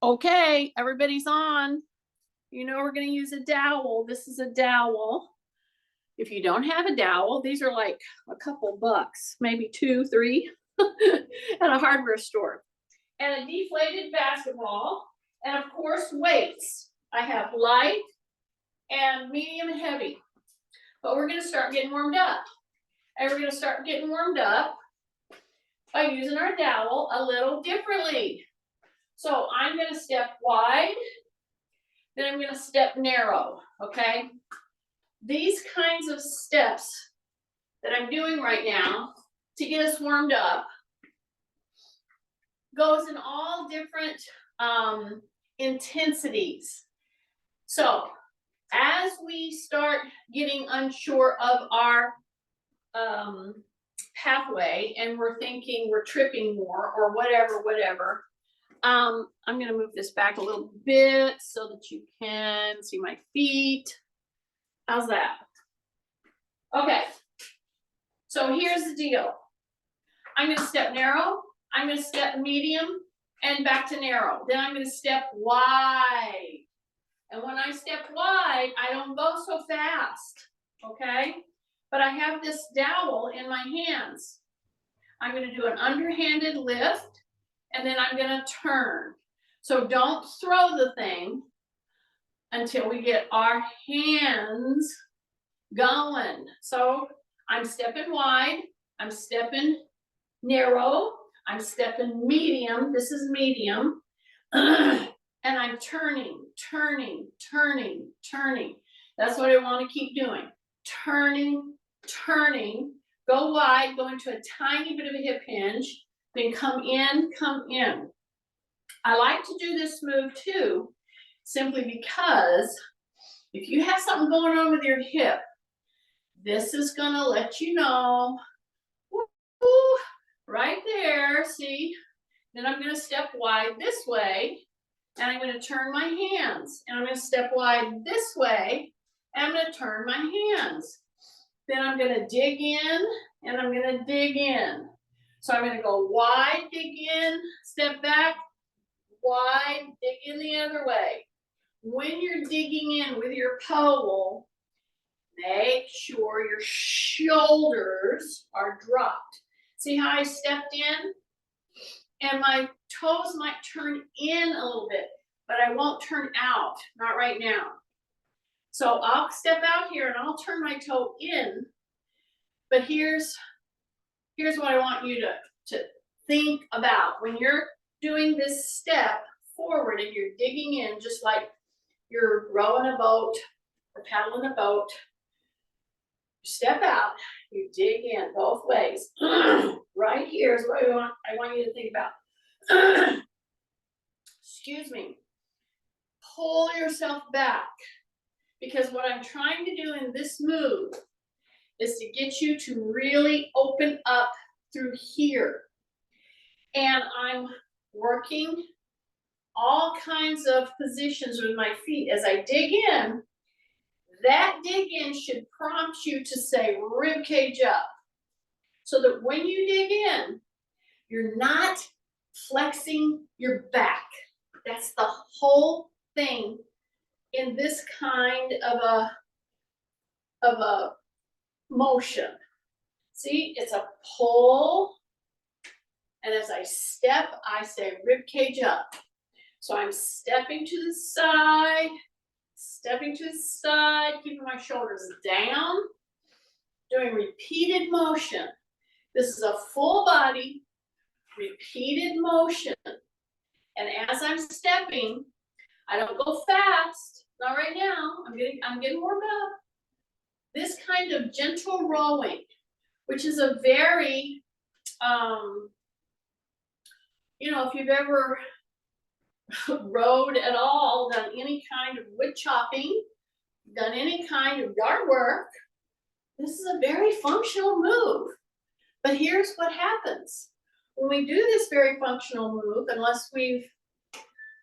Okay, everybody's on. You know we're going to use a dowel. This is a dowel. If you don't have a dowel, these are like a couple bucks, maybe 2, 3 at a hardware store. And a deflated basketball, and of course weights. I have light and medium and heavy. But we're going to start getting warmed up. And we're going to start getting warmed up by using our dowel a little differently. So I'm going to step wide, then I'm going to step narrow, okay? These kinds of steps that I'm doing right now to get us warmed up goes in all different intensities. So as we start getting unsure of our pathway and we're thinking we're tripping more or whatever, I'm going to move this back a little bit so that you can see my feet. How's that? Okay. So here's the deal. I'm going to step narrow. I'm going to step medium and back to narrow. Then I'm going to step wide. And when I step wide, I don't go so fast. Okay? But I have this dowel in my hands. I'm going to do an underhanded lift. And then I'm going to turn. So don't throw the thing until we get our hands going. So I'm stepping wide, I'm stepping narrow, I'm stepping medium. This is medium. And I'm turning. That's what I want to keep doing. Turning. Go wide, go into a tiny bit of a hip hinge. Then come in. I like to do this move too, simply because if you have something going on with your hip, this is gonna let you know, right there, see? Then I'm gonna step wide this way, and I'm gonna turn my hands, and I'm gonna step wide this way, and I'm gonna turn my hands. Then I'm gonna dig in, and I'm gonna dig in. So I'm going to go wide, dig in, step back, wide, dig in the other way. When you're digging in with your pole, make sure your shoulders are dropped. See how I stepped in? And my toes might turn in a little bit, but I won't turn out, not right now. So I'll step out here and I'll turn my toe in, but here's what I want you to think about. When you're doing this step forward and you're digging in, just like you're rowing a boat or paddling a boat, you step out, you dig in both ways. Right here is what I want you to think about. Excuse me. Pull yourself back, because what I'm trying to do in this move is to get you to really open up through here. And I'm working all kinds of positions with my feet. As I dig in, that dig in should prompt you to say rib cage up. So that when you dig in, you're not flexing your back. That's the whole thing in this kind of a motion. See, it's a pull, and as I step, I say rib cage up. So I'm stepping to the side, keeping my shoulders down, doing repeated motion. This is a full body, repeated motion. And as I'm stepping, I don't go fast, not right now, I'm getting warmed up. This kind of gentle rowing, which is a very, if you've ever rowed at all, done any kind of wood chopping, done any kind of yard work, this is a very functional move. But here's what happens. When we do this very functional move, unless we've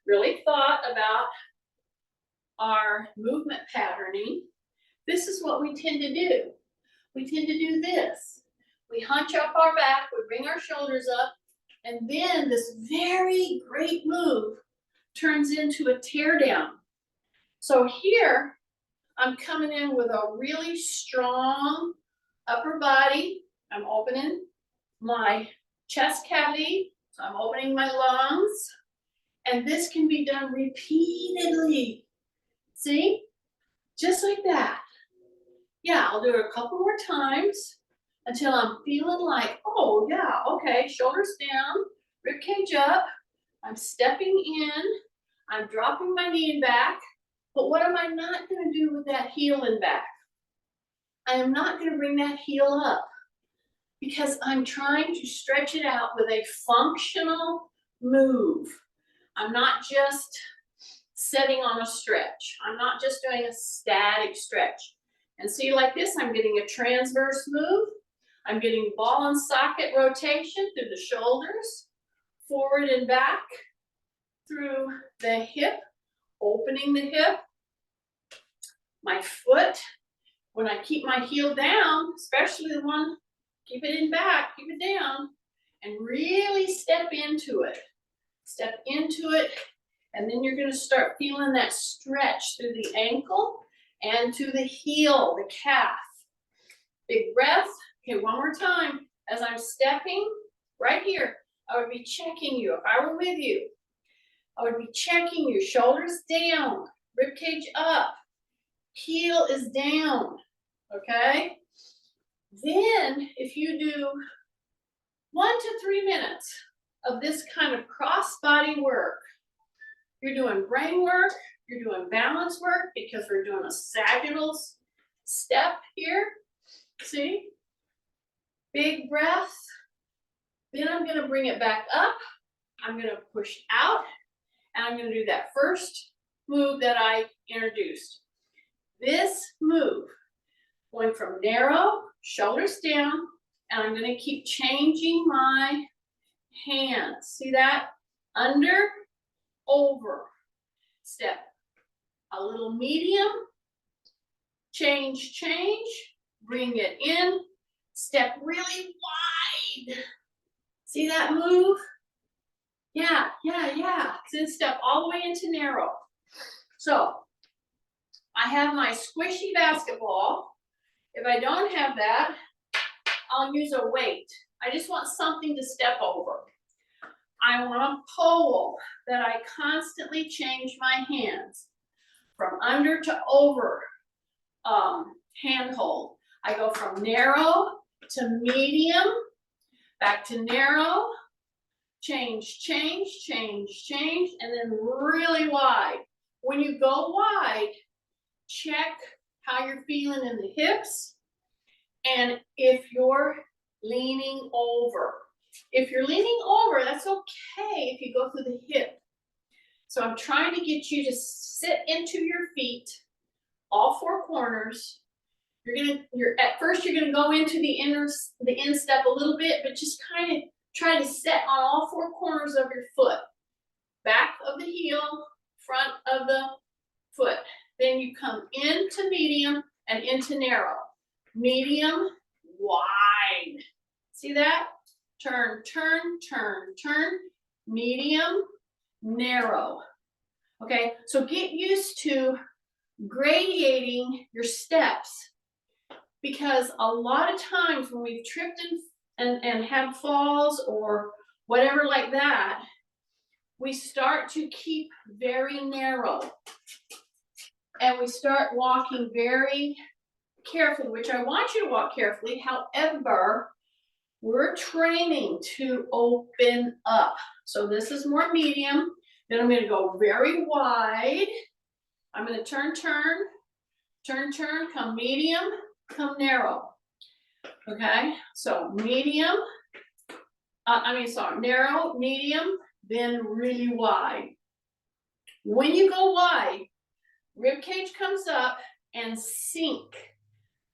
really thought about our movement patterning, this is what we tend to do. We tend to do this. We hunch up our back, we bring our shoulders up, and then this very great move turns into a tear down. So here, I'm coming in with a really strong upper body. I'm opening my chest cavity. So I'm opening my lungs. And this can be done repeatedly. See? Just like that. Yeah, I'll do it a couple more times until I'm feeling like, oh yeah, okay, shoulders down, rib cage up. I'm stepping in. I'm dropping my knee in back. But what am I not going to do with that heel in back? I am not going to bring that heel up because I'm trying to stretch it out with a functional move. I'm not just setting on a stretch. I'm not just doing a static stretch. And see, like this, I'm getting a transverse move. I'm getting ball and socket rotation through the shoulders, forward and back, through the hip, opening the hip. My foot, when I keep my heel down, especially the one, keep it in back, keep it down, and really step into it. Step into it, and then you're going to start feeling that stretch through the ankle and to the heel, the calf. Big breath. Okay, one more time. As I'm stepping right here, I would be checking you. If I were with you, I would be checking you. Shoulders down, rib cage up, heel is down. Okay? Then, if you do 1 to 3 minutes of this kind of cross body work, you're doing brain work, you're doing balance work because we're doing a sagittal step here. See? Big breath. Then I'm going to bring it back up. I'm going to push out, and I'm going to do that first move that I introduced. This move, going from narrow, shoulders down, and I'm going to keep changing my hands. See that? Under, over. Step a little medium, change, bring it in, step really wide. See that move? Yeah. Then step all the way into narrow. So I have my squishy basketball. If I don't have that, I'll use a weight. I just want something to step over. I want a pole that I constantly change my hands from under to over handhold. I go from narrow to medium, back to narrow, change, and then really wide. When you go wide, check how you're feeling in the hips and if you're leaning over. If you're leaning over, that's okay if you go through the hip. So I'm trying to get you to sit into your feet, all four corners. At first you're gonna go into the instep a little bit, but just kind of try to set on all four corners of your foot. Back of the heel, front of the foot. Then you come into medium and into narrow. Medium, wide. See that? Turn, medium, narrow. Okay, so get used to gradating your steps because a lot of times when we've tripped and had falls or whatever like that, we start to keep very narrow and we start walking very carefully, which I want you to walk carefully. However, we're training to open up. So this is more medium. Then I'm going to go very wide. I'm going to turn, come medium, come narrow. Okay, so medium, narrow, medium, then really wide. When you go wide, rib cage comes up and sink.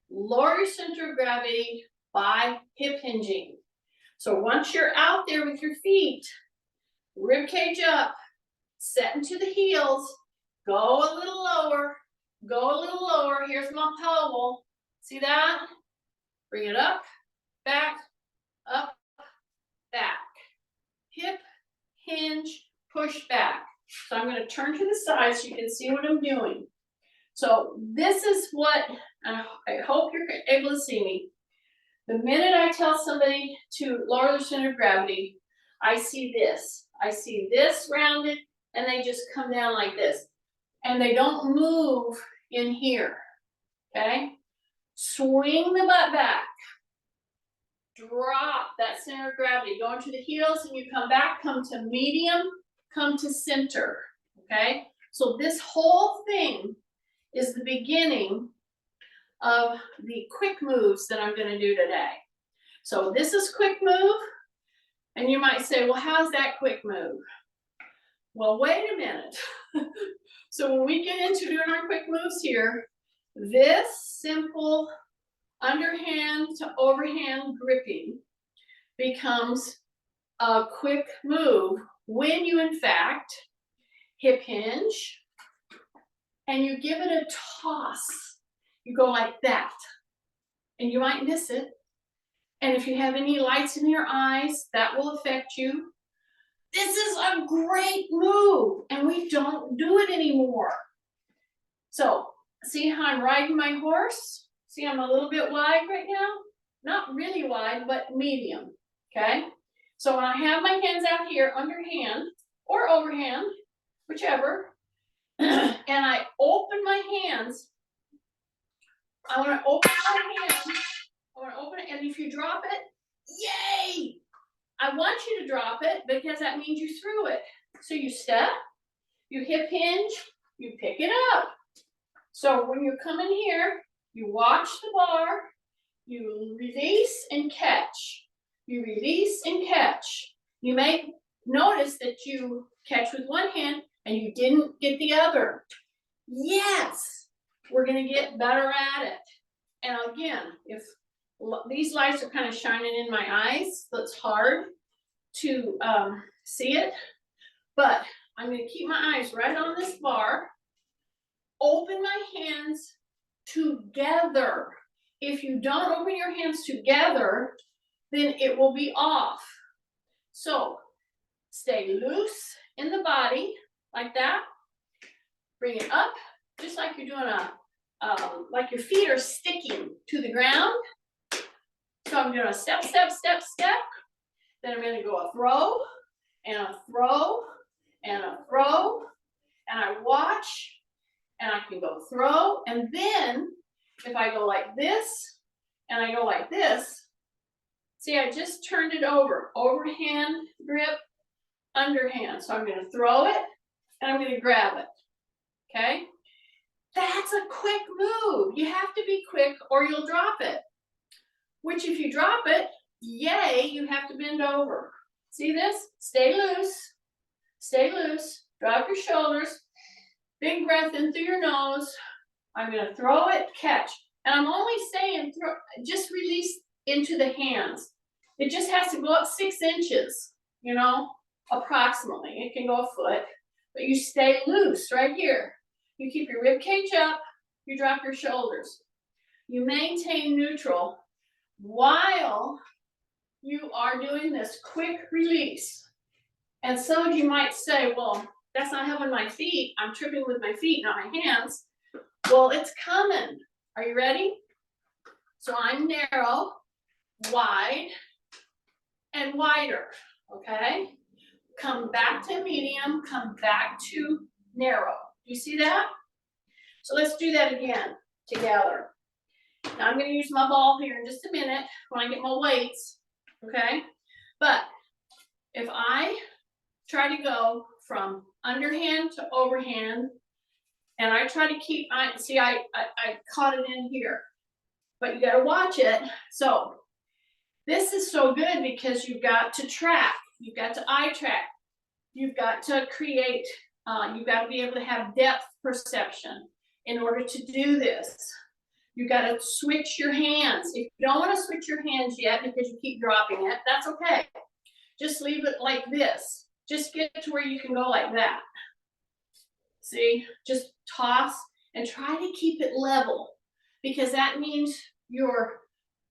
Lower your center of gravity by hip hinging. So once you're out there with your feet, rib cage up, set into the heels, go a little lower, Here's my pole. See that? Bring it up, back, up, back. Hip, hinge, push back. So I'm going to turn to the side so you can see what I'm doing. So this is what, I hope you're able to see me. The minute I tell somebody to lower their center of gravity, I see this. I see this rounded, and they just come down like this. And they don't move in here, okay? Swing the butt back. Drop that center of gravity. Go into the heels, and you come back, come to medium, come to center, okay? So this whole thing is the beginning of the quick moves that I'm gonna do today. So this is quick move, and you might say, well, how's that quick move? Well, wait a minute. So when we get into doing our quick moves here, this simple underhand to overhand gripping becomes a quick move when you, in fact, hip hinge and you give it a toss. You go like that, and you might miss it. And if you have any lights in your eyes, that will affect you. This is a great move, and we don't do it anymore. So, see how I'm riding my horse? See, I'm a little bit wide right now? Not really wide, but medium, okay? So when I have my hands out here, underhand or overhand, whichever, and I open my hands, I wanna open my hands, I wanna open it, and if you drop it, yay! I want you to drop it because that means you threw it. So you step, you hip hinge, you pick it up. So when you're coming here, you watch the bar, you release and catch. You release and catch. You may notice that you catch with one hand and you didn't get the other. Yes, we're gonna get better at it. And again, if these lights are kind of shining in my eyes, so it's hard to see it, but I'm going to keep my eyes right on this bar, open my hands together. If you don't open your hands together, then it will be off. So stay loose in the body like that, bring it up just like you're doing like your feet are sticking to the ground. So I'm doing a step, step, step, step. Then I'm gonna go a throw, and a throw, and a throw, and I watch, and I can go throw, and then if I go like this, and I go like this, see, I just turned it over, overhand grip, underhand. So I'm gonna throw it, and I'm gonna grab it, okay? That's a quick move. You have to be quick or you'll drop it. Which if you drop it, yay, you have to bend over. See this? Stay loose, drop your shoulders, big breath in through your nose. I'm gonna throw it, catch. And I'm only saying, just release into the hands. It just has to go up 6 inches, you know, approximately. It can go a foot, but you stay loose right here. You keep your rib cage up, you drop your shoulders. You maintain neutral while you are doing this quick release. And some of you might say, well, that's not helping my feet. I'm tripping with my feet, not my hands. Well, it's coming. Are you ready? So I'm narrow, wide, and wider, okay? Come back to medium, come back to narrow. You see that? So let's do that again together. Now I'm gonna use my ball here in just a minute when I get my weights, okay? But if I try to go from underhand to overhand, and I try to keep, I caught it in here, but you gotta watch it. So this is so good because you've got to track, you've got to eye track, you've got to create, you've got to be able to have depth perception in order to do this. You got to switch your hands. If you don't want to switch your hands yet because you keep dropping it, that's okay. Just leave it like this. Just get to where you can go like that. See, just toss and try to keep it level because that means you're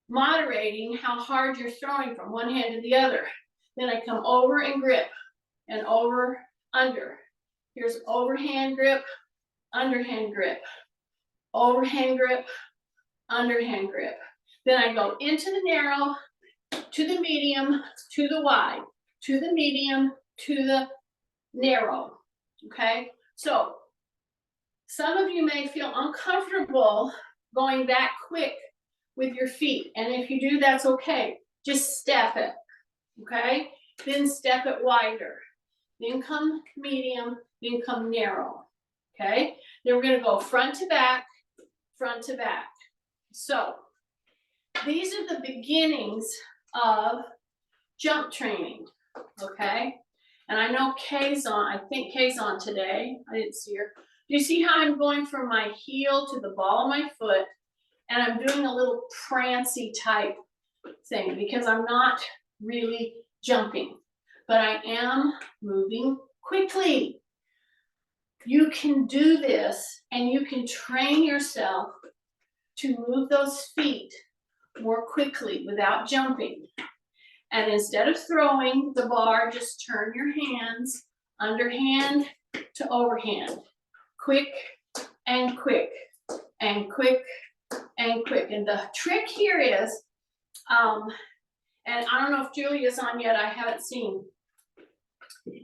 moderating how hard you're throwing from one hand to the other. Then I come over and grip and over, under, Here's overhand grip, underhand grip, overhand grip, underhand grip. Then I go into the narrow, to the medium, to the wide, to the medium, to the narrow, okay? So some of you may feel uncomfortable going that quick with your feet, and if you do, that's okay. Just step it, okay? Then step it wider. Then come medium, then come narrow, okay? Then we're gonna go front to back, front to back. So these are the beginnings of jump training, okay? And I know Kay's on, I think Kay's on today. I didn't see her. Do you see how I'm going from my heel to the ball of my foot, and I'm doing a little prancy type thing because I'm not really jumping, but I am moving quickly. You can do this and you can train yourself to move those feet more quickly without jumping. And instead of throwing the bar, just turn your hands underhand to overhand. Quick and quick and quick and quick. And the trick here is, and I don't know if Julia's on yet, I haven't seen.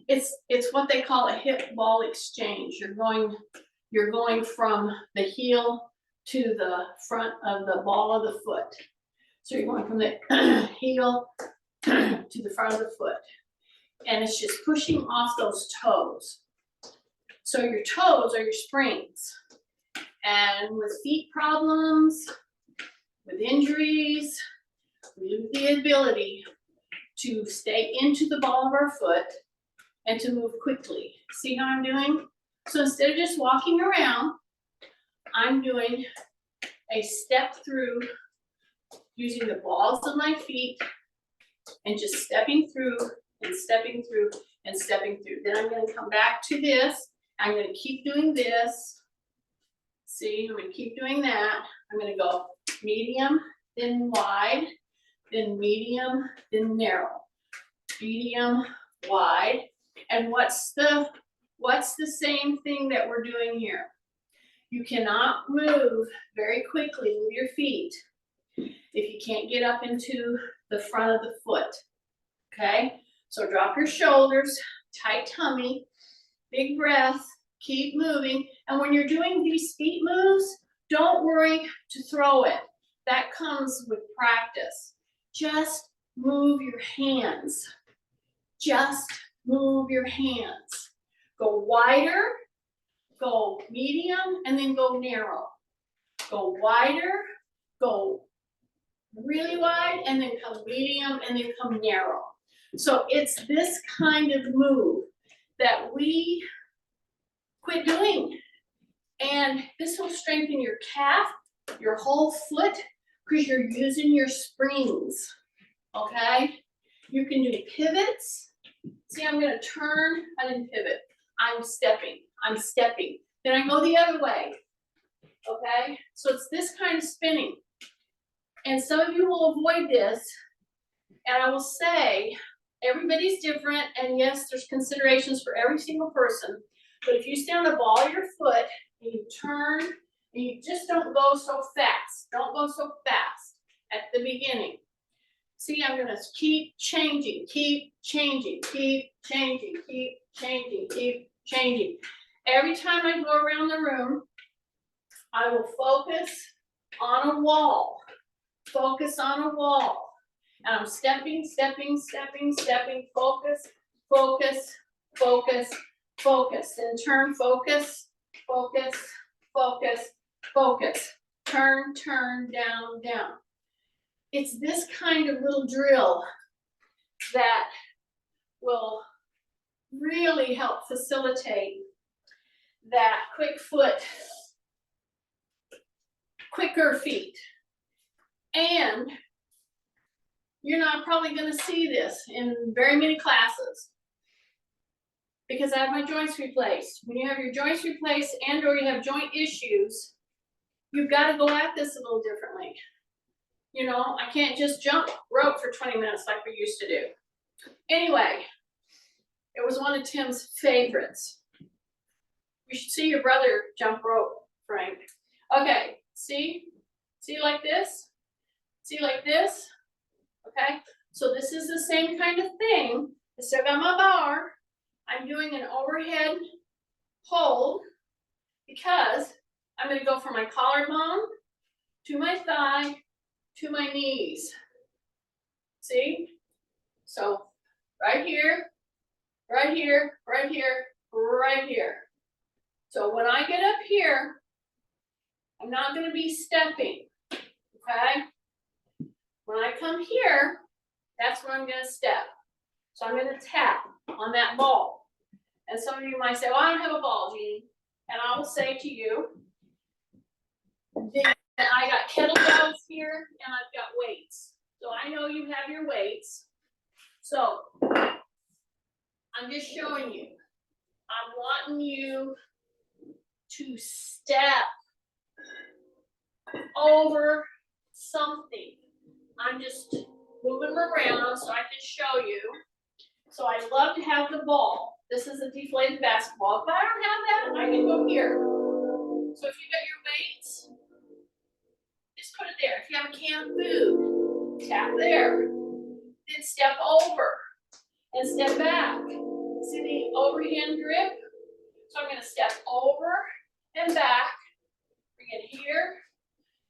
It's what they call a hip ball exchange. You're going from the heel to the front of the ball of the foot. So you're going from the heel to the front of the foot. And it's just pushing off those toes. So your toes are your springs. And with feet problems, with injuries, we lose the ability to stay into the ball of our foot and to move quickly. See how I'm doing? So instead of just walking around, I'm doing a step through using the balls of my feet and just stepping through and stepping through and stepping through. Then I'm going to come back to this. I'm going to keep doing this. See, I'm going to keep doing that. I'm going to go medium, then wide, then medium, then narrow. Medium, wide. And what's the same thing that we're doing here? You cannot move very quickly with your feet if you can't get up into the front of the foot, okay? So drop your shoulders, tight tummy, big breath, keep moving. And when you're doing these feet moves, don't worry to throw it. That comes with practice. Just move your hands. Just move your hands. Go wider, go medium, and then go narrow. Go wider, go really wide, and then come medium, and then come narrow. So it's this kind of move that we quit doing. And this will strengthen your calf, your whole foot, because you're using your springs, okay? You can do pivots. See, I'm gonna turn, I didn't pivot. I'm stepping. Then I go the other way, okay? So it's this kind of spinning. And some of you will avoid this, and I will say, everybody's different, and yes, there's considerations for every single person, but if you stay on the ball of your foot, and you turn, and you just don't go so fast. Don't go so fast at the beginning. See, I'm gonna keep changing, keep changing, keep changing, keep changing, keep changing. Every time I go around the room, I will focus on a wall. Focus on a wall. And I'm stepping, stepping, stepping, stepping, focus, focus, focus, focus. Then turn, focus, focus, focus, focus. Turn, turn, down, down. It's this kind of little drill that will really help facilitate that quick foot, quicker feet. And you're not probably going to see this in very many classes because I have my joints replaced. When you have your joints replaced and or you have joint issues, you've got to go at this a little differently. You know, I can't just jump rope for 20 minutes like we used to do. Anyway, it was one of Tim's favorites. We should see your brother jump rope, Frank. Okay, see? See like this? See like this? Okay, so this is the same kind of thing. I still got my bar. I'm doing an overhead hold because I'm going to go from my collarbone to my thigh to my knees. See? So right here, right here, right here, right here. So when I get up here, I'm not going to be stepping, okay? When I come here, that's where I'm going to step. So I'm going to tap on that ball. And some of you might say, well, I don't have a ball, Jeannie. And I will say to you, that I got kettlebells here and I've got weights. So I know you have your weights. So I'm just showing you. I'm wanting you to step over something. I'm just moving them around so I can show you. So I love to have the ball. This is a deflated basketball. If I don't have that, I can go here. So if you got your weights, just put it there. If you have a can of food, tap there. Then step over and step back. See the overhand grip? So I'm going to step over and back, bring it here,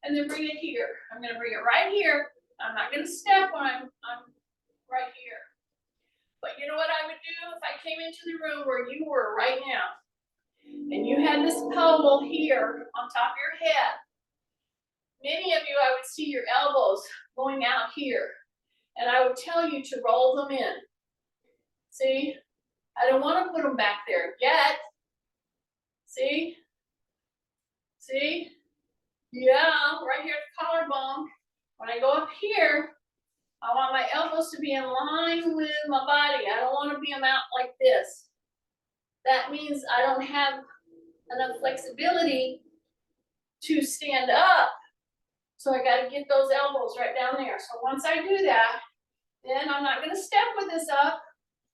and then bring it here. I'm going to bring it right here. I'm not going to step when I'm right here. But you know what I would do if I came into the room where you were right now, and you had this pole here on top of your head. Many of you, I would see your elbows going out here, and I would tell you to roll them in. See? I don't want to put them back there yet. See? See? Yeah, right here at the collarbone. When I go up here, I want my elbows to be in line with my body. I don't want to be them out like this. That means I don't have enough flexibility to stand up. So I got to get those elbows right down there. So once I do that, then I'm not going to step with this up.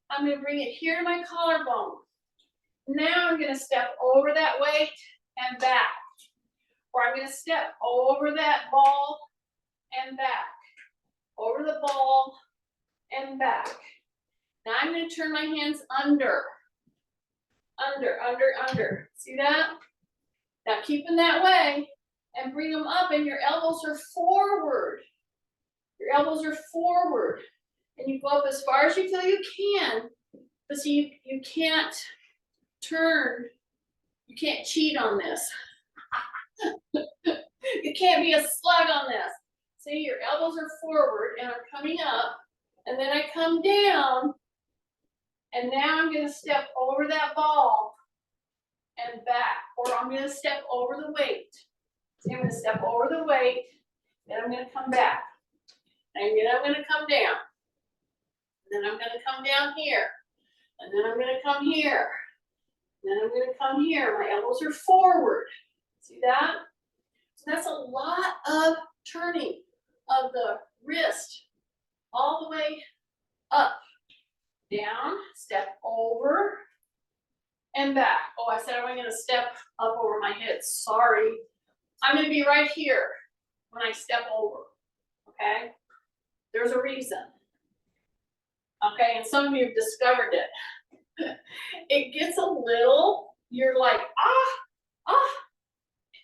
I'm going to bring it here to my collarbone. Now I'm going to step over that weight and back. Or I'm going to step over that ball and back. Over the ball and back. Now I'm going to turn my hands under. Under. See that? Now keep them that way and bring them up, and your elbows are forward. Your elbows are forward. And you go up as far as you feel you can. But see, you can't turn. You can't cheat on this. You can't be a slug on this. See, your elbows are forward and are coming up. And then I come down. And now I'm going to step over that ball and back. Or I'm going to step over the weight. See, I'm going to step over the weight. Then I'm going to come back. And then I'm going to come down. Then I'm going to come down here. And then I'm going to come here. And then I'm going to come here. My elbows are forward. See that? So that's a lot of turning of the wrist all the way up, down, step over, and back. Oh, I said I'm going to step up over my hips. Sorry. I'm going to be right here when I step over. Okay? There's a reason. Okay, and some of you have discovered it. It gets a little, you're like,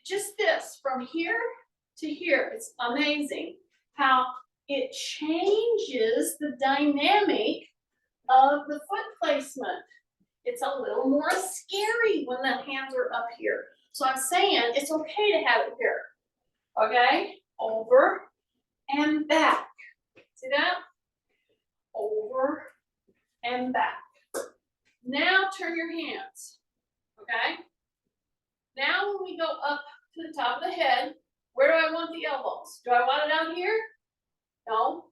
just this from here to here. It's amazing how it changes the dynamic of the foot placement. It's a little more scary when the hands are up here. So I'm saying it's okay to have it here. Okay, over and back. See that? Over and back. Now turn your hands. Okay? Now when we go up to the top of the head, where do I want the elbows? Do I want it out here? No.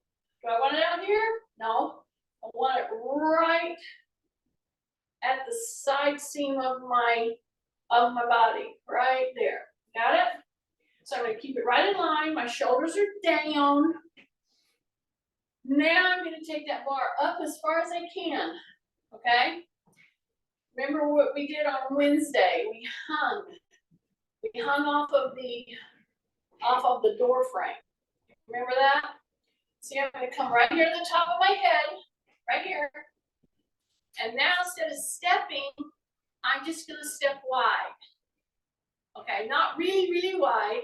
Do I want it out here? No. I want it right at the side seam of my body, right there. Got it? So I'm going to keep it right in line. My shoulders are down. Now I'm going to take that bar up as far as I can. Okay? Remember what we did on Wednesday? We hung off of the door frame. Remember that? See, I'm going to come right here to the top of my head, right here. And now instead of stepping, I'm just going to step wide. Okay, not really, really wide,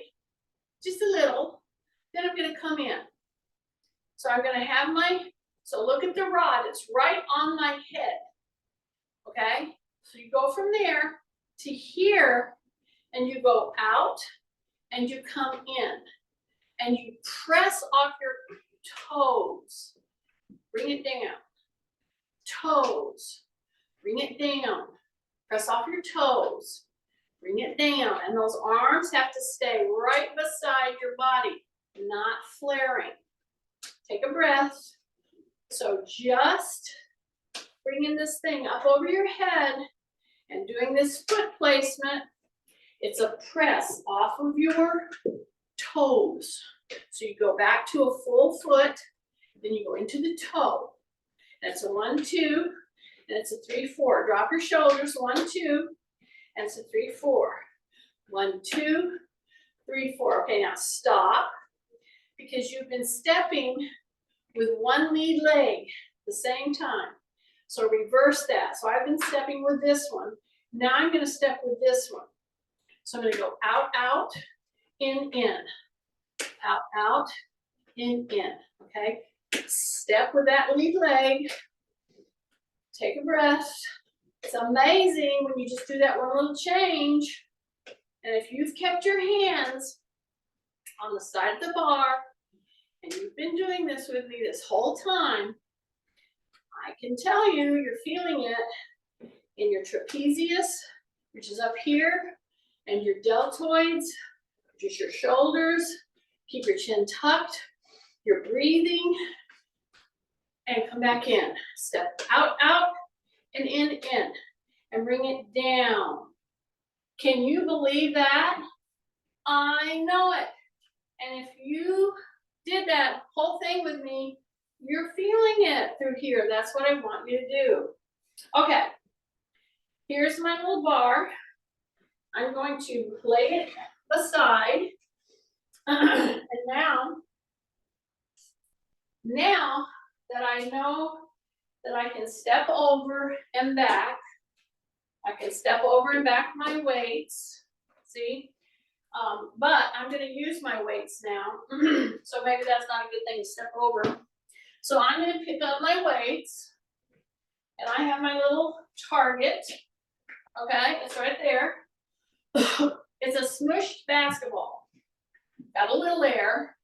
just a little. Then I'm going to come in. So I'm going to have so look at the rod, it's right on my head. Okay, so you go from there to here, and you go out, and you come in, and you press off your toes. Bring it down. Toes. Bring it down. Press off your toes. Bring it down. And those arms have to stay right beside your body, not flaring. Take a breath. So just bringing this thing up over your head and doing this foot placement. It's a press off of your toes. So you go back to a full foot, then you go into the toe. That's a 1, 2, and it's a 3, 4. Drop your shoulders, 1, 2, and it's a 3, 4. 1, 2, 3, 4. Okay, now stop, because you've been stepping with one lead leg at the same time. So reverse that. So I've been stepping with this one. Now I'm going to step with this one. So I'm going to go out, out, in, out, out, in, okay? Step with that lead leg. Take a breath. It's amazing when you just do that one little change. And if you've kept your hands on the side of the bar, and you've been doing this with me this whole time, I can tell you, you're feeling it in your trapezius, which is up here, and your deltoids, which is your shoulders. Keep your chin tucked. You're breathing. And come back in. Step out, out, and in, and bring it down. Can you believe that? I know it. And if you did that whole thing with me, you're feeling it through here. That's what I want you to do. Okay. Here's my little bar. I'm going to lay it aside. And now that I know that I can step over and back, I can step over and back my weights, see? But I'm going to use my weights now, so maybe that's not a good thing to step over. So I'm going to pick up my weights, and I have my little target, okay? It's right there. It's a smushed basketball. Got a little air.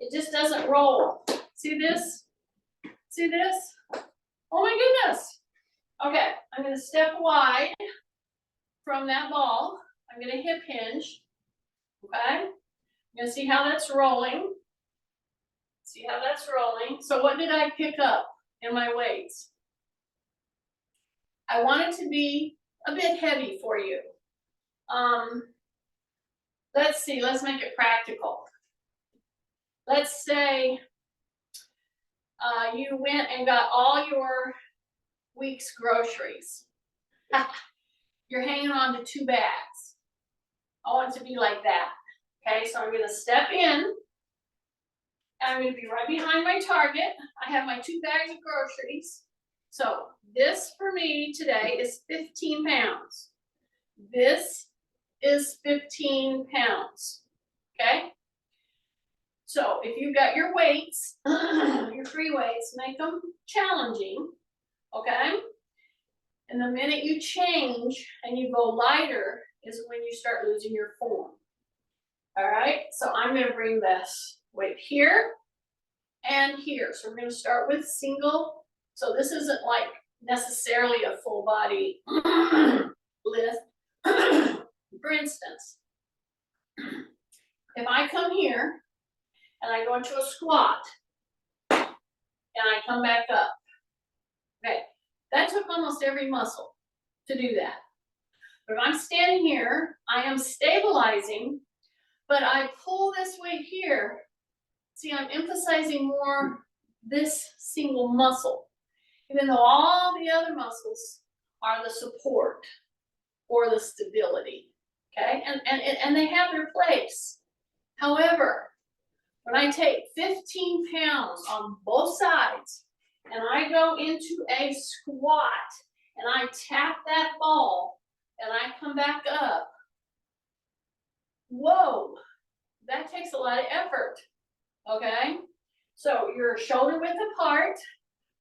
It just doesn't roll. See this? See this? Oh my goodness. Okay, I'm going to step wide from that ball. I'm going to hip hinge. Okay? I'm going to see how that's rolling. See how that's rolling. So what did I pick up in my weights? I want it to be a bit heavy for you. Let's see, let's make it practical. Let's say you went and got all your week's groceries. You're hanging on to 2 bags. I want it to be like that. Okay, so I'm going to step in, and I'm going to be right behind my target. I have my 2 bags of groceries. So this for me today is 15 pounds. This is 15 pounds. Okay? So if you've got your weights, your free weights, make them challenging. Okay? And the minute you change and you go lighter is when you start losing your form. All right? So I'm going to bring this weight here and here. So we're going to start with single. So this isn't like necessarily a full body lift. For instance, if I come here and I go into a squat and I come back up, okay, that took almost every muscle to do that. But if I'm standing here, I am stabilizing, but I pull this weight here. See, I'm emphasizing more this single muscle, even though all the other muscles are the support or the stability, okay? And they have their place. However, when I take 15 pounds on both sides and I go into a squat and I tap that ball and I come back up, whoa, that takes a lot of effort, okay? So you're shoulder width apart,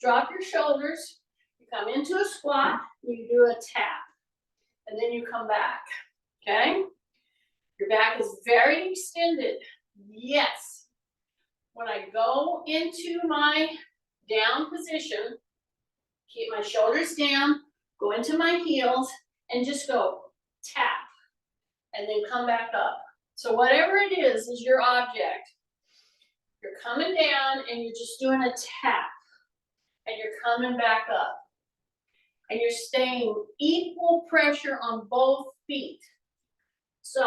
drop your shoulders, you come into a squat, you do a tap, and then you come back, okay? Your back is very extended, yes. When I go into my down position, keep my shoulders down, go into my heels, and just go tap, and then come back up. So whatever it is your object. You're coming down and you're just doing a tap, and you're coming back up. And you're staying equal pressure on both feet. So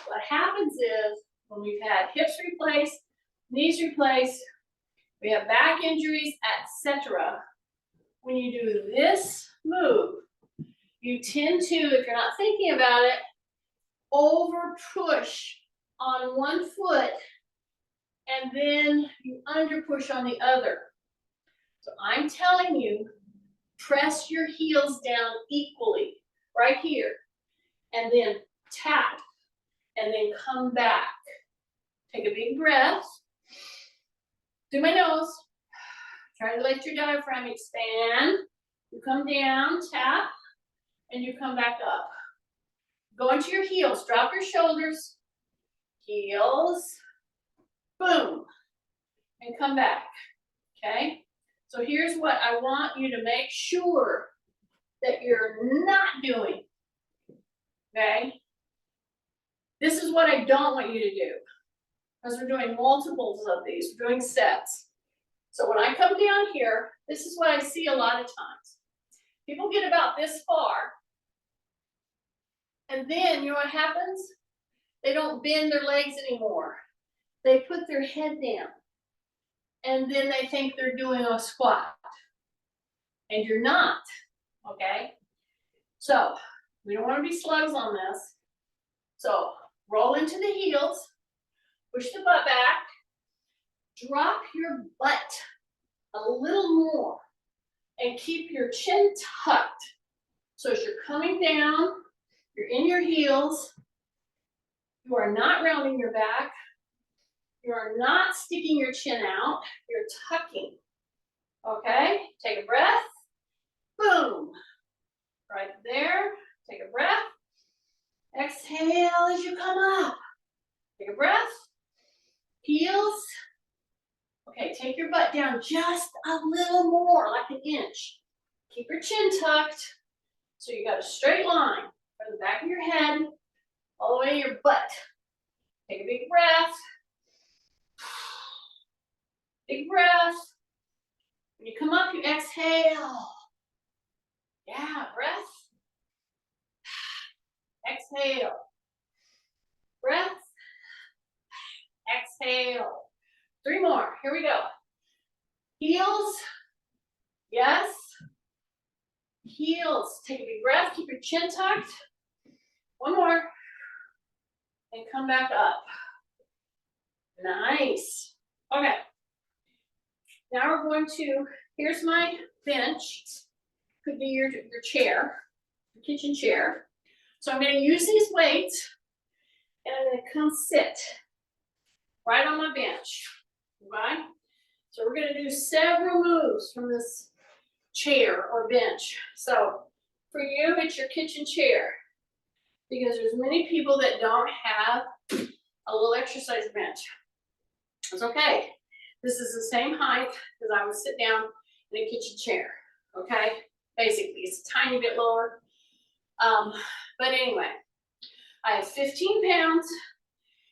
what happens is when we've had hips replaced, knees replaced, we have back injuries, etc. When you do this move, you tend to, if you're not thinking about it, over push on one foot and then you under push on the other. So I'm telling you, press your heels down equally, right here, and then tap, and then come back. Take a big breath. Through my nose. Try to let your diaphragm expand. You come down, tap, and you come back up. Go into your heels. Drop your shoulders. Heels. Boom. And come back. Okay? So here's what I want you to make sure that you're not doing. Okay? This is what I don't want you to do. Because we're doing multiples of these. We're doing sets. So when I come down here, this is what I see a lot of times. People get about this far. And then, you know what happens? They don't bend their legs anymore. They put their head down. And then they think they're doing a squat. And you're not, okay? So, we don't want to be slugs on this. So, roll into the heels, push the butt back, drop your butt a little more, and keep your chin tucked. So as you're coming down, you're in your heels, you are not rounding your back, you are not sticking your chin out, you're tucking. Okay, take a breath, boom, right there, take a breath, exhale as you come up, take a breath, heels, okay, take your butt down just a little more, like an inch, keep your chin tucked, so you got a straight line from the back of your head, all the way to your butt, take a big breath, big breath. When you come up, you exhale. Yeah, breath. Exhale. Breath. Exhale. 3 more. Here we go. Heels. Yes. Heels. Take a big breath. Keep your chin tucked. 1 more. And come back up. Nice. Okay. Now we're going to, here's my bench. Could be your chair, your kitchen chair. So I'm going to use these weights and I'm going to come sit right on my bench. Okay? So we're going to do several moves from this chair or bench. So for you, it's your kitchen chair because there's many people that don't have a little exercise bench. It's okay. This is the same height as I would sit down in a kitchen chair, okay? Basically, it's a tiny bit lower. But anyway, I have 15 pounds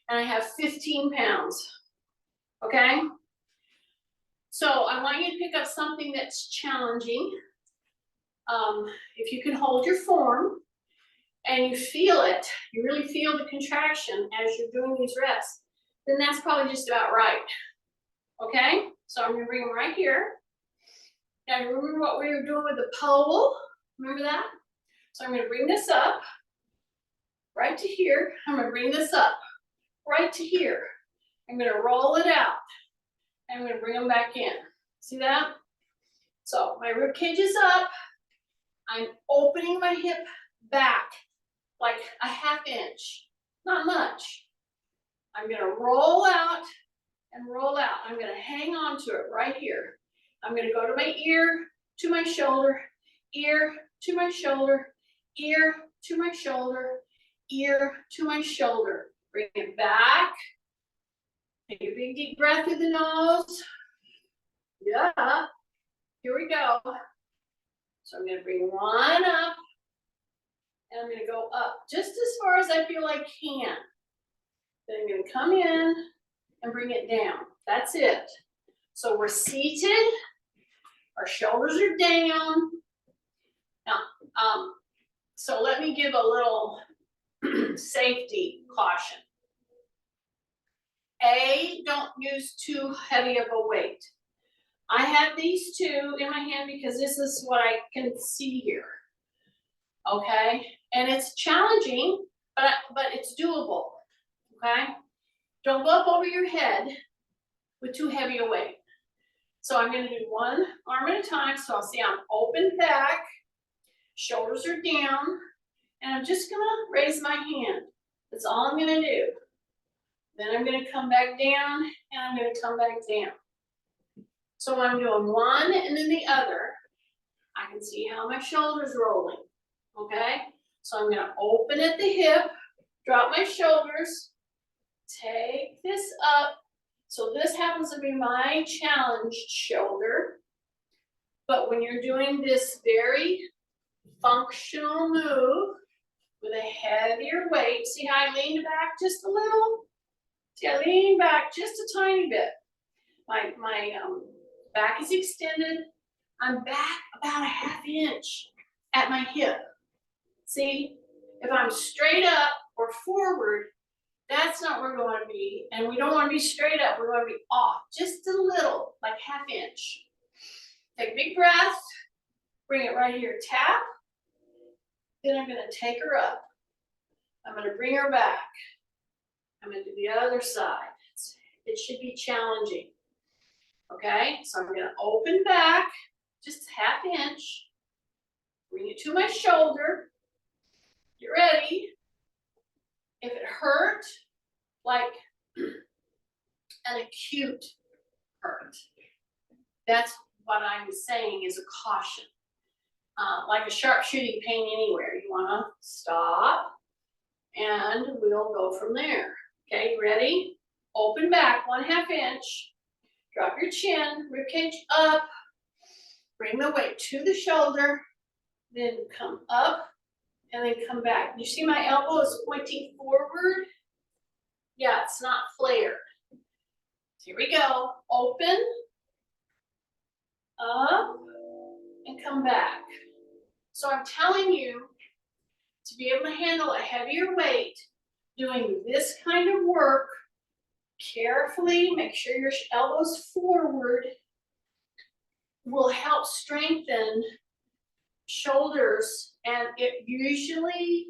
and I have 15 pounds, okay? So I want you to pick up something that's challenging. If you can hold your form and you feel it, you really feel the contraction as you're doing these reps, then that's probably just about right. Okay, so I'm gonna bring them right here. Now remember what we were doing with the pole? Remember that? So I'm gonna bring this up right to here. I'm gonna bring this up right to here. I'm gonna roll it out. I'm gonna bring them back in. See that? So my rib cage is up. I'm opening my hip back like a ½ inch, not much. I'm gonna roll out and roll out. I'm gonna hang on to it right here. I'm gonna go to my ear, to my shoulder, ear to my shoulder, ear to my shoulder, ear to my shoulder. Bring it back. Take a big deep breath through the nose. Yeah. Here we go. So I'm gonna bring one up, and I'm gonna go up just as far as I feel I can. Then I'm gonna come in and bring it down. That's it. So we're seated, our shoulders are down. Now, so let me give a little safety caution. A, don't use too heavy of a weight. I have these two in my hand because this is what I can see here. Okay, and it's challenging, but it's doable. Okay, don't go up over your head with too heavy a weight. So I'm going to do one arm at a time. So I'll see I'm open back, shoulders are down, and I'm just going to raise my hand. That's all I'm going to do. Then I'm going to come back down, and I'm going to come back down. So when I'm doing one and then the other, I can see how my shoulder's rolling. Okay, so I'm going to open at the hip, drop my shoulders, take this up. So this happens to be my challenged shoulder. But when you're doing this very functional move with a heavier weight, see how I leaned back just a little? See, I leaned back just a tiny bit. My back is extended. I'm back about a ½ inch at my hip. See, if I'm straight up or forward, that's not where we want to be. And we don't want to be straight up. We want to be off just a little, like ½ inch. Take a big breath. Bring it right here. Tap. Then I'm going to take her up. I'm going to bring her back. I'm going to do the other side. It should be challenging. Okay, so I'm going to open back just a ½ inch. Bring it to my shoulder. Get ready. If it hurt, like an acute hurt, that's what I'm saying is a caution. Like a sharp shooting pain anywhere. You want to stop, and we'll go from there. Okay, ready? Open back 1/2 inch. Drop your chin, ribcage up. Bring the weight to the shoulder. Then come up and then come back. You see my elbow is pointing forward? Yeah, it's not flared. Here we go. Open, up, and come back. So I'm telling you, to be able to handle a heavier weight, doing this kind of work, carefully, make sure your elbow's forward, will help strengthen shoulders. And it usually,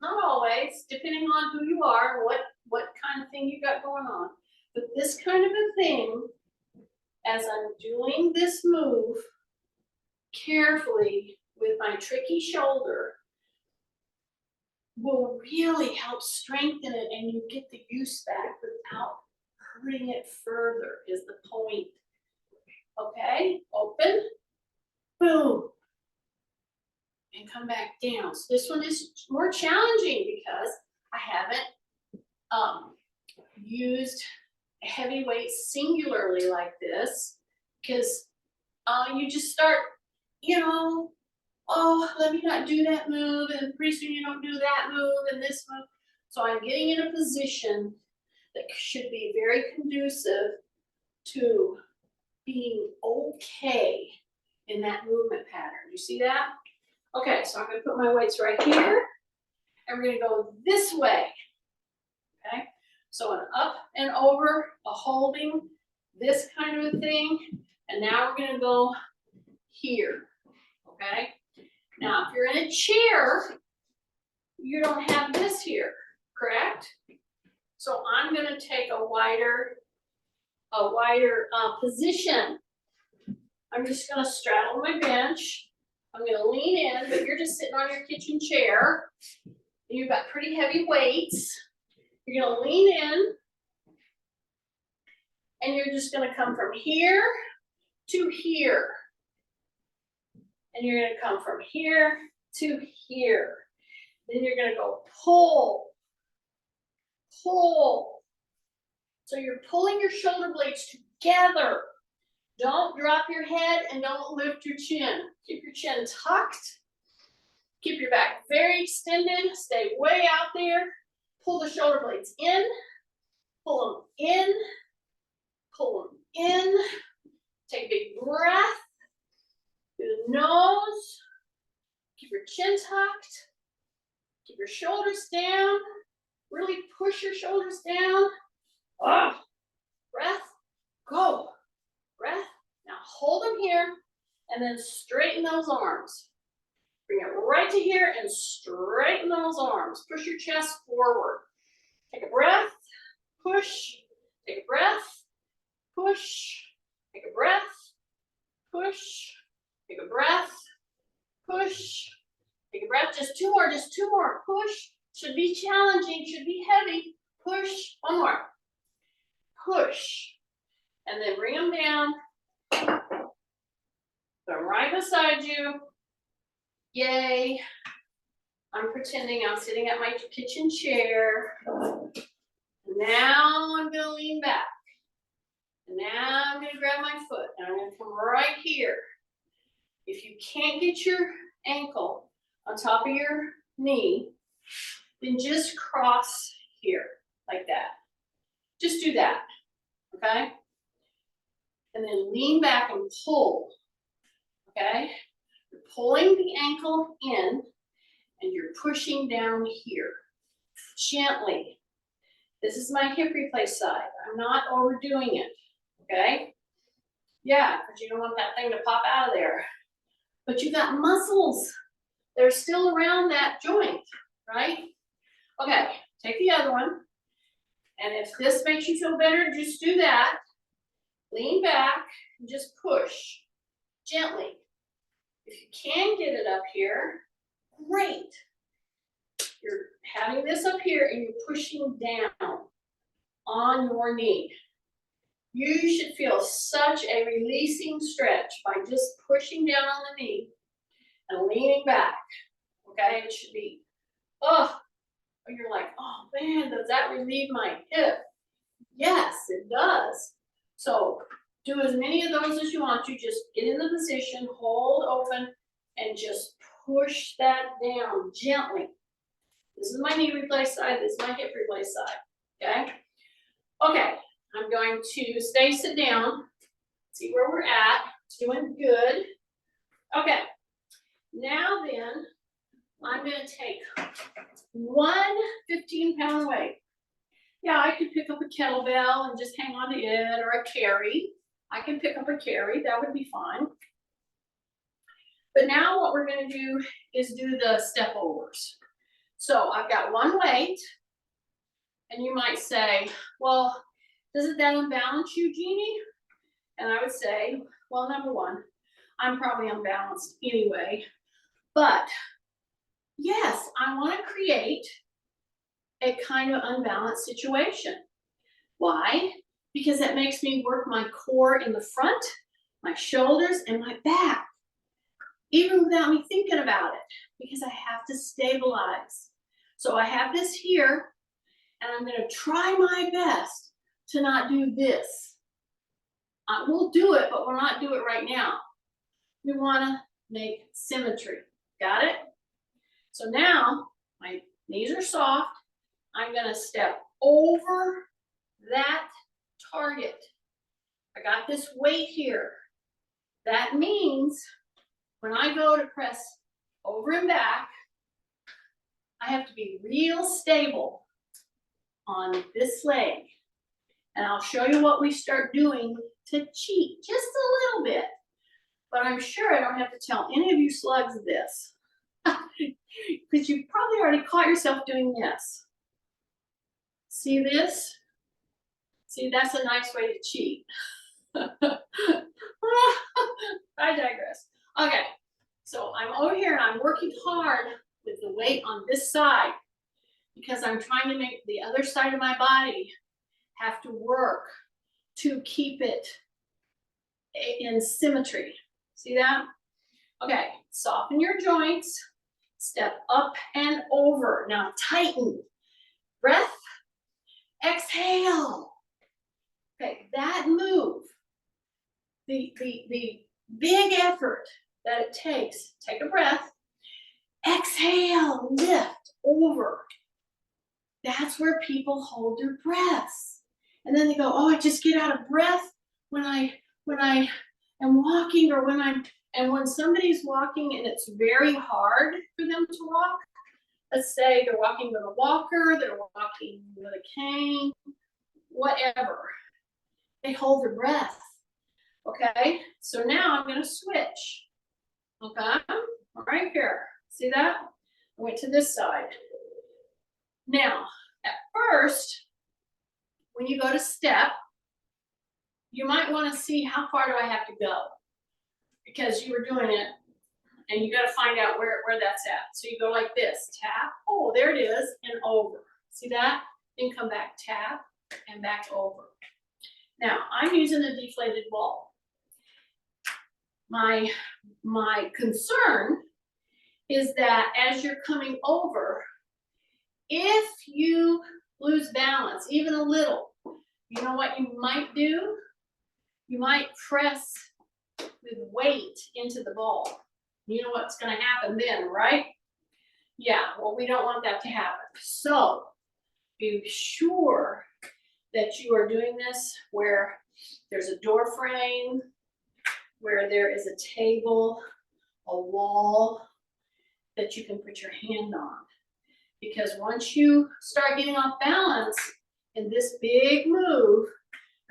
not always, depending on who you are, what kind of thing you got going on. But this kind of a thing, as I'm doing this move carefully with my tricky shoulder, will really help strengthen it, and you get the use back without hurting it further, is the point. Okay, open, boom, and come back down. So this one is more challenging because I haven't used heavy weight singularly like this, because you just start, oh, let me not do that move, and pretty soon you don't do that move and this move. So I'm getting in a position that should be very conducive to being okay in that movement pattern. You see that? Okay, so I'm going to put my weights right here, and we're going to go this way. Okay, so an up and over, a holding, this kind of a thing, and now we're going to go here. Okay, Now, if you're in a chair, you don't have this here, correct? So I'm gonna take a wider position. I'm just gonna straddle my bench. I'm gonna lean in, but you're just sitting on your kitchen chair. You've got pretty heavy weights. You're gonna lean in, and you're just gonna come from here to here. And you're gonna come from here to here. Then you're gonna go pull, pull. So you're pulling your shoulder blades together. Don't drop your head and don't lift your chin. Keep your chin tucked. Keep your back very extended. Stay way out there. Pull the shoulder blades in. Pull them in. Pull them in. Take a big breath. Through the nose. Keep your chin tucked. Keep your shoulders down. Really push your shoulders down. Breath. Go. Breath. Now hold them here and then straighten those arms. Bring it right to here and straighten those arms. Push your chest forward. Take a breath. Push. Take a breath. Push. Take a breath. Push. Take a breath. Push. Take a breath. Just two more. Just two more. Push. Should be challenging. Should be heavy. Push. One more. Push. And then bring them down. Put them right beside you. Yay. I'm pretending I'm sitting at my kitchen chair. Now I'm gonna lean back. And now I'm gonna grab my foot and I'm gonna come right here. If you can't get your ankle on top of your knee, then just cross here, like that. Just do that, okay? And then lean back and pull, okay? You're pulling the ankle in and you're pushing down here, gently. This is my hip replace side. I'm not overdoing it, okay? Yeah, because you don't want that thing to pop out of there. But you got muscles. They're still around that joint, right? Okay, take the other one. And if this makes you feel better, just do that. Lean back and just push gently. If you can get it up here, great. You're having this up here and you're pushing down on your knee. You should feel such a releasing stretch by just pushing down on the knee and leaning back. Okay, it should be, you're like, oh man, does that relieve my hip? Yes, it does. So do as many of those as you want to. Just get in the position, hold open, and just push that down gently. This is my knee replace side, this is my hip replace side, okay? Okay, I'm going to sit down, see where we're at. It's doing good. Okay, now then, I'm gonna take one 15-pound weight. Yeah, I could pick up a kettlebell and just hang on to it, or a carry. I can pick up a carry, that would be fine. But now what we're gonna do is do the step overs. So I've got one weight, and you might say, well, doesn't that unbalance you, Jeannie? And I would say, well, number one, I'm probably unbalanced anyway, but yes, I wanna create a kind of unbalanced situation. Why? Because that makes me work my core in the front, my shoulders, and my back, even without me thinking about it, because I have to stabilize. So I have this here, and I'm gonna try my best to not do this. We'll do it, but we'll not do it right now. We wanna make symmetry, got it? So now, my knees are soft. I'm gonna step over that target. I got this weight here. That means when I go to press over and back, I have to be real stable on this leg. And I'll show you what we start doing to cheat just a little bit. But I'm sure I don't have to tell any of you slugs this. Because you probably already caught yourself doing this. See this? See, that's a nice way to cheat. I digress. Okay, so I'm over here and I'm working hard with the weight on this side because I'm trying to make the other side of my body have to work to keep it in symmetry. See that? Okay, soften your joints, step up and over. Now tighten. Breath, exhale. Okay, that move, the big effort that it takes, take a breath, exhale, lift, over. That's where people hold their breaths. And then they go, oh, I just get out of breath when I am walking, or and when somebody's walking and it's very hard for them to walk, let's say they're walking with a walker, they're walking with a cane, whatever, they hold their breath. Okay, so now I'm going to switch. Okay, right here. See that? I went to this side. Now, at first, when you go to step, you might want to see how far do I have to go, because you were doing it and you got to find out where that's at. So you go like this, tap, oh, there it is, and over. See that? Then come back, tap, and back over. Now, I'm using a deflated ball. My concern is that as you're coming over, if you lose balance, even a little, you know what you might do? You might press with weight into the ball. You know what's going to happen then, right? Yeah, well, we don't want that to happen. So be sure that you are doing this where there's a door frame, where there is a table, a wall that you can put your hand on. Because once you start getting off balance in this big move,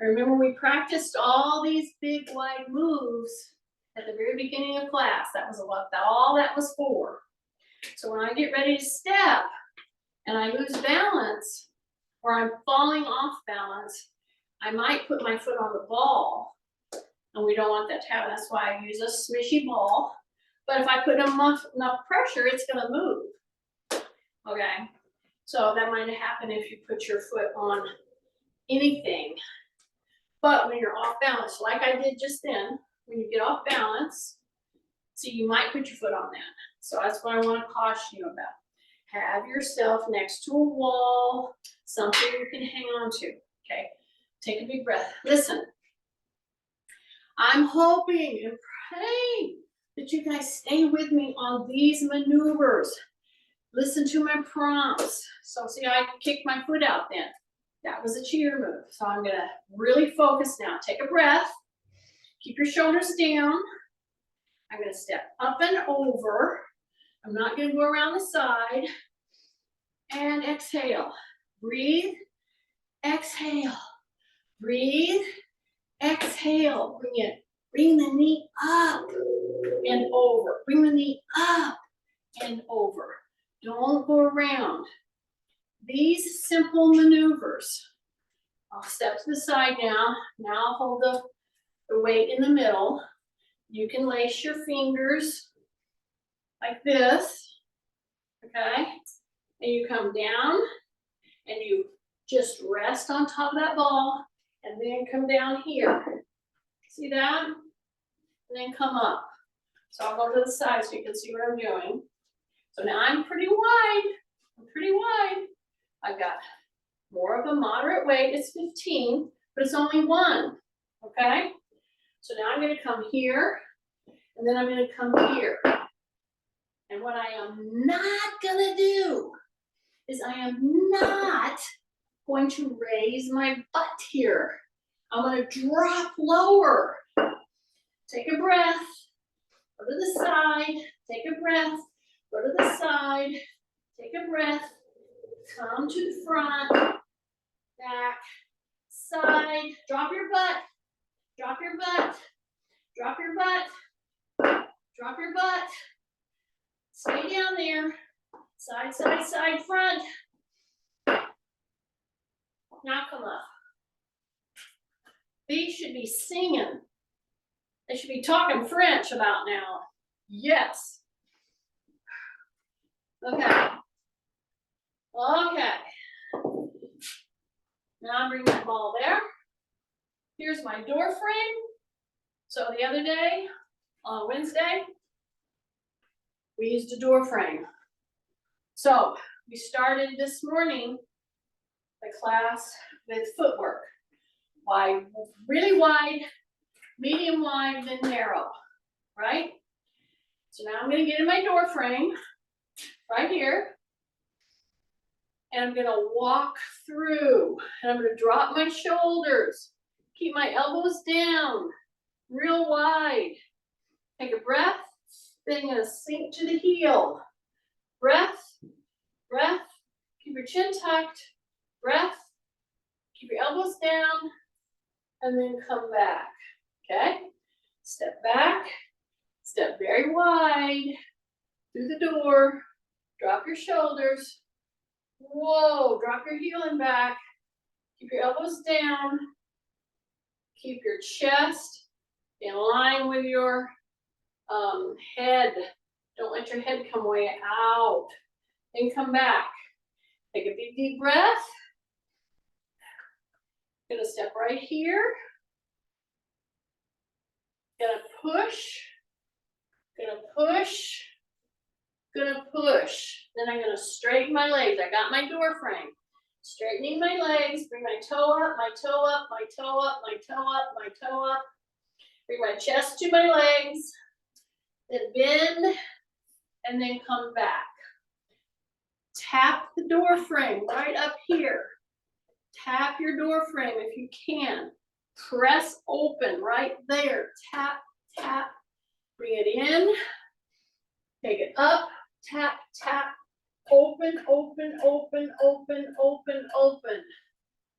remember we practiced all these big wide moves at the very beginning of class. That was what all that was for. So when I get ready to step and I lose balance, or I'm falling off balance, I might put my foot on the ball, and we don't want that to happen. That's why I use a smishy ball. But if I put enough pressure, it's going to move. Okay, so that might happen if you put your foot on anything. But when you're off balance, like I did just then, when you get off balance, see, you might put your foot on that. So that's what I want to caution you about. Have yourself next to a wall, something you can hang on to. Okay, take a big breath. Listen, I'm hoping and praying that you guys stay with me on these maneuvers. Listen to my prompts. So see, I kicked my foot out then. That was a cheater move. So I'm gonna really focus now. Take a breath. Keep your shoulders down. I'm gonna step up and over. I'm not gonna go around the side. And exhale. Breathe. Exhale. Breathe. Exhale. Bring the knee up and over. Bring the knee up and over. Don't go around. These simple maneuvers. I'll step to the side now. Now I'll hold the weight in the middle. You can lace your fingers like this, okay? And you come down and you just rest on top of that ball and then come down here. See that? And then come up. So I'll go to the side so you can see what I'm doing. So now I'm pretty wide. I'm pretty wide. I've got more of a moderate weight. It's 15, but it's only 1. Okay? So now I'm going to come here, and then I'm going to come here. And what I am not going to do is I am not going to raise my butt here. I'm going to drop lower. Take a breath. Go to the side. Take a breath. Go to the side. Take a breath. Come to the front. Back. Side. Drop your butt. Drop your butt. Drop your butt. Drop your butt. Stay down there. Side, side, side, front. Now come up. These should be singing. They should be talking French about now. Yes. Okay. Okay. Now bring that ball there. Here's my door frame. So the other day, on Wednesday, we used a door frame. So we started this morning the class with footwork. Wide, really wide, medium wide, then narrow, right? So now I'm gonna get in my door frame right here. And I'm gonna walk through, and I'm gonna drop my shoulders, keep my elbows down, real wide. Take a breath, then I'm gonna sink to the heel. Breath, breath, keep your chin tucked, breath, keep your elbows down, and then come back, okay? Step back, step very wide, through the door, drop your shoulders. Whoa, drop your heel and back. Keep your elbows down. Keep your chest in line with your head. Don't let your head come way out. Then come back. Take a big deep breath. Gonna step right here. Gonna push. Gonna push. Gonna push. Then I'm gonna straighten my legs. I got my door frame. Straightening my legs, bring my toe up, my toe up, my toe up, my toe up, my toe up. Bring my chest to my legs. Then bend, and then come back. Tap the door frame right up here. Tap your door frame if you can. Press open right there. Tap, tap. Bring it in. Take it up. Tap, tap, open, open, open, open, open, open.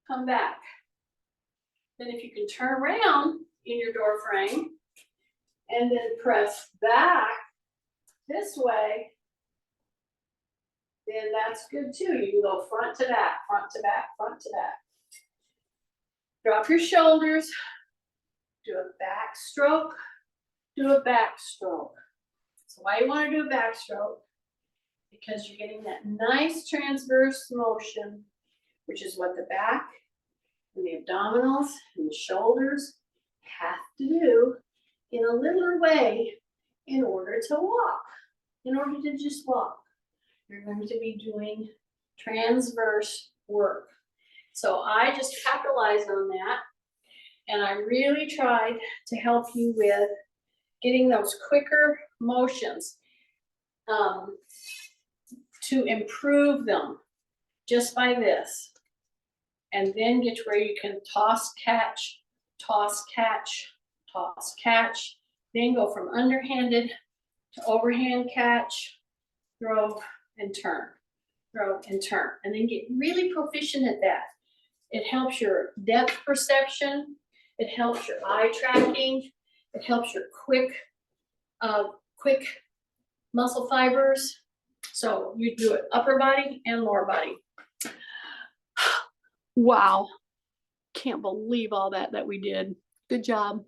Come back. Then if you can turn around in your door frame and then press back this way, then that's good too. You can go front to back, front to back, front to back. Drop your shoulders, do a back stroke, do a back stroke. So why you want to do a back stroke? Because you're getting that nice transverse motion, which is what the back and the abdominals and the shoulders have to do in a littler way in order to walk, in order to just walk. You're going to be doing transverse work. So I just capitalized on that, and I really tried to help you with getting those quicker motions. To improve them just by this. And then get to where you can toss, catch, toss, catch, toss, catch. Then go from underhanded to overhand catch, throw and turn, throw and turn. And then get really proficient at that. It helps your depth perception. It helps your eye tracking. It helps your quick muscle fibers. So you do it upper body and lower body. Wow. Can't believe all that we did. Good job.